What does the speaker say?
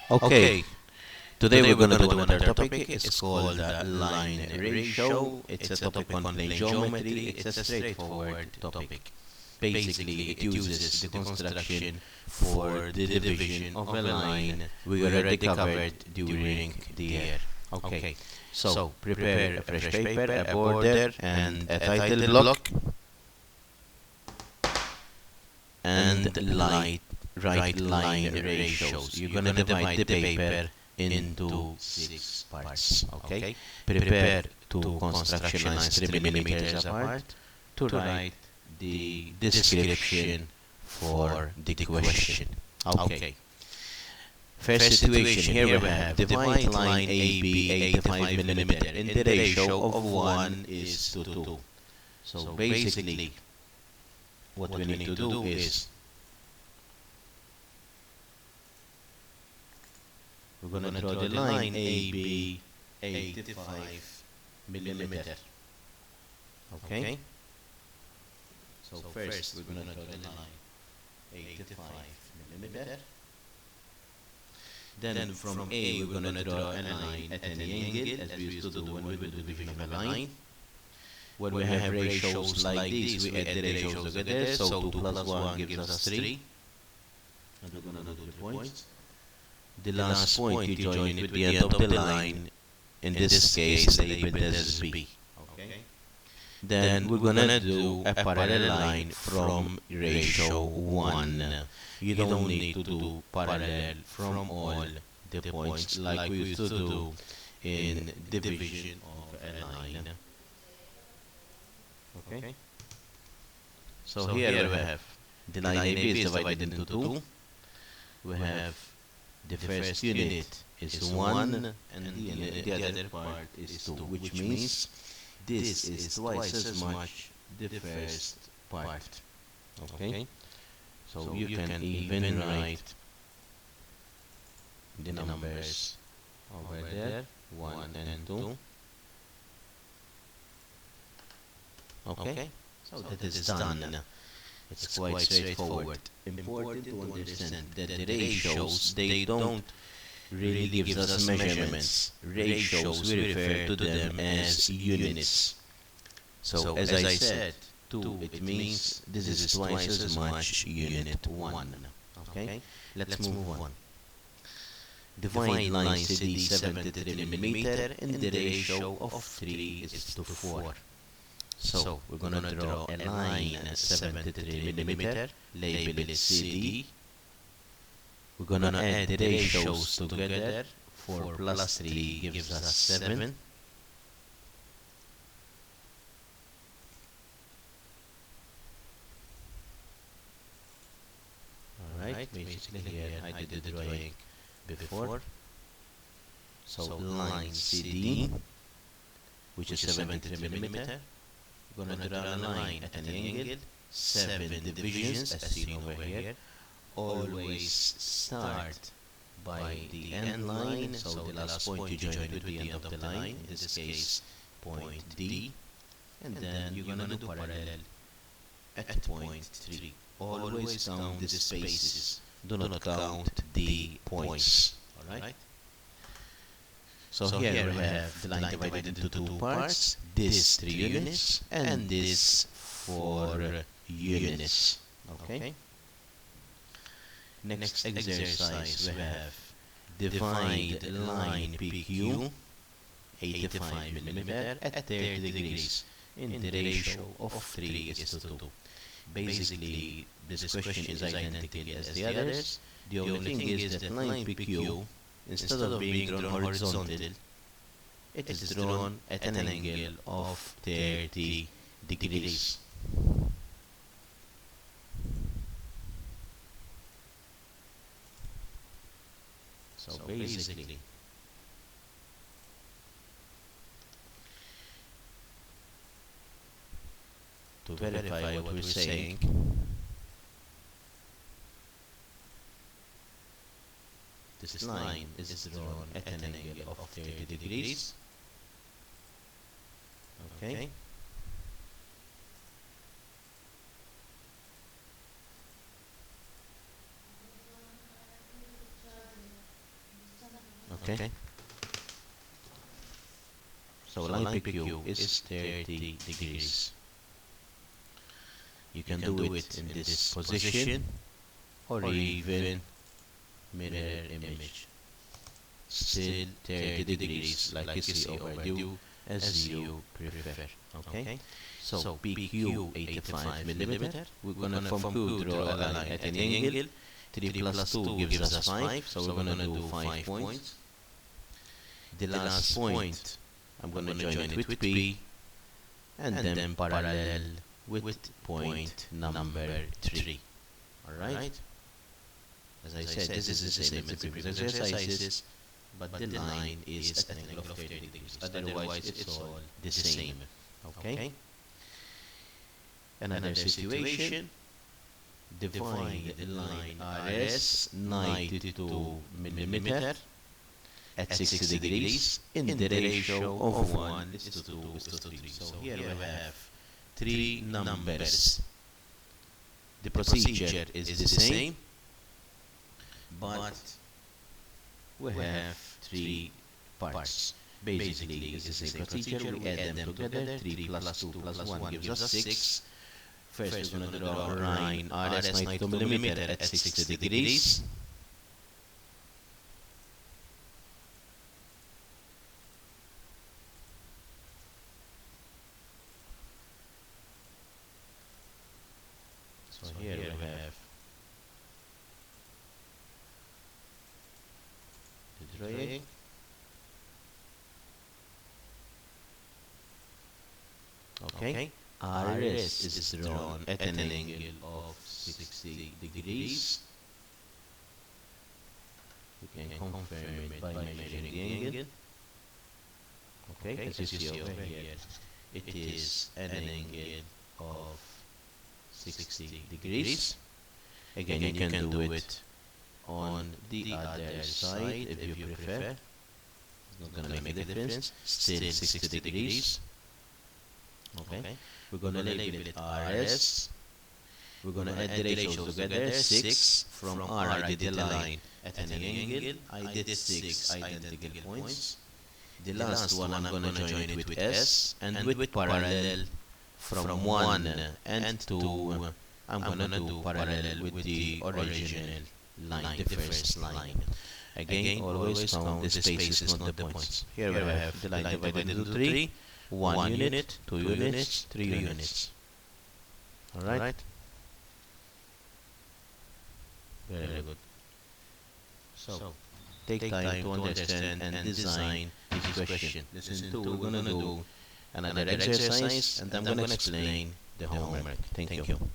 Okay, today we're going to do another topic. It's called line ratio. It's a topic on plane geometry. It's a straightforward topic. Basically, it uses the construction for the division of a line we already covered during the year. Okay, so prepare a fresh paper, a border, and a title block, and write line ratios. You're gonna divide the paper into 6 parts. Okay, prepare two construction lines 3 millimeters apart to write the description for the question. Okay. First situation, here we have divide line AB 85 millimeter in the ratio of 1 is to 2. So basically, what we need to do is we're going to draw the line AB 85 millimeter. Okay? So first we're going to draw the line 85 millimeter. Then from A we're going to draw a line at any angle, as we used to do when we do division of a line. When we have ratios like this, we add the ratios together. So 2 plus 1 gives us 3. And we're going to do the points. The last point you join it with the end of the line, in this case labeled as B. Okay? Then we're gonna do a parallel line from ratio 1. You don't need to do parallel from all the points like we used to do in division of a line. Okay? So here we have the line AB is divided into 2. We have the first unit is 1 and the other part is 2, which means this is twice as much the first part. Okay? So you can even write the numbers over there, 1 and 2. Okay? So that is done. It's quite straightforward. Important to understand that the ratios, they don't really give us measurements. Ratios, we refer to them as units. So as I said, 2, it means this is twice as much unit 1. Okay? Let's move on. Divide line CD 73 millimeter in the ratio of 3 is to 4. So we're going to draw a line 73 millimeter, label it CD. We're going to add the ratios together. 4 plus 3 gives us 7. Alright, basically here I did the drawing before. So line CD, which is 73 millimeter. We're going to draw a line at an angle, 7 divisions as seen over here. Always start by the end line, so the last point you join it with the end of the line, in this case point D, and then you're going to do parallel at point 3. Always count the spaces, do not count the points. Alright? So here we have the line divided into 2 parts, this 3 units and this 4 units. Okay? Next exercise we have divide line PQ 85 millimeter at 30 degrees in the ratio of 3 is to 2. Basically, this question is identical as the others. The only thing is that line PQ, instead of being drawn horizontal, it is drawn at an angle of 30 degrees. So basically, to verify what we're saying, this line is drawn at an angle of 30 degrees. Okay? Okay. So line PQ is 30 degrees. You can do it in this position or even mirror image. Still 30 degrees, like you see over you, as you prefer. Okay. So PQ 85 millimeter. We're gonna from Q draw a line at an angle. 3 plus 2 gives us 5, so we're gonna do 5 points. The last point, I'm gonna join it with P, and then parallel with point number 3. Alright? As I said, this is the same as the previous exercises, but the line is at an angle of 30 degrees. Otherwise, it's all the same. Okay? Another situation, divide the line RS 92 millimeter at 60 degrees in the ratio of 1 is to 2 is to 3. So here we have 3 numbers. The procedure is the same, but we have 3 parts. Basically, it's the same procedure. We add them together. 3 plus 2 plus 1 gives us 6. First, we're going to draw a line RS 92 millimeter at 60 degrees. So here we have the drawing. Okay. RS is drawn at an angle of 60 degrees. You can confirm it by measuring the angle. Okay, as you see over here, it is an angle of 60 degrees. Again, you can do it on the other side if you prefer. It's not gonna make a difference. Still 60 degrees. Okay, we're gonna label it RS. We're gonna add the ratios together. 6 from R. I did the line at an angle. I did 6 identical points. The last one I'm gonna join it with S, and with parallel from 1 and 2. I'm gonna do parallel with the original line, the first line. Again, always count the spaces, not the points. Here we have the line divided into 3. 1 unit, 2 units, 3 units. Alright? Very good. So, take time to understand and design this question. Listen to, we're gonna do another exercise, and I'm gonna explain the homework. Thank you.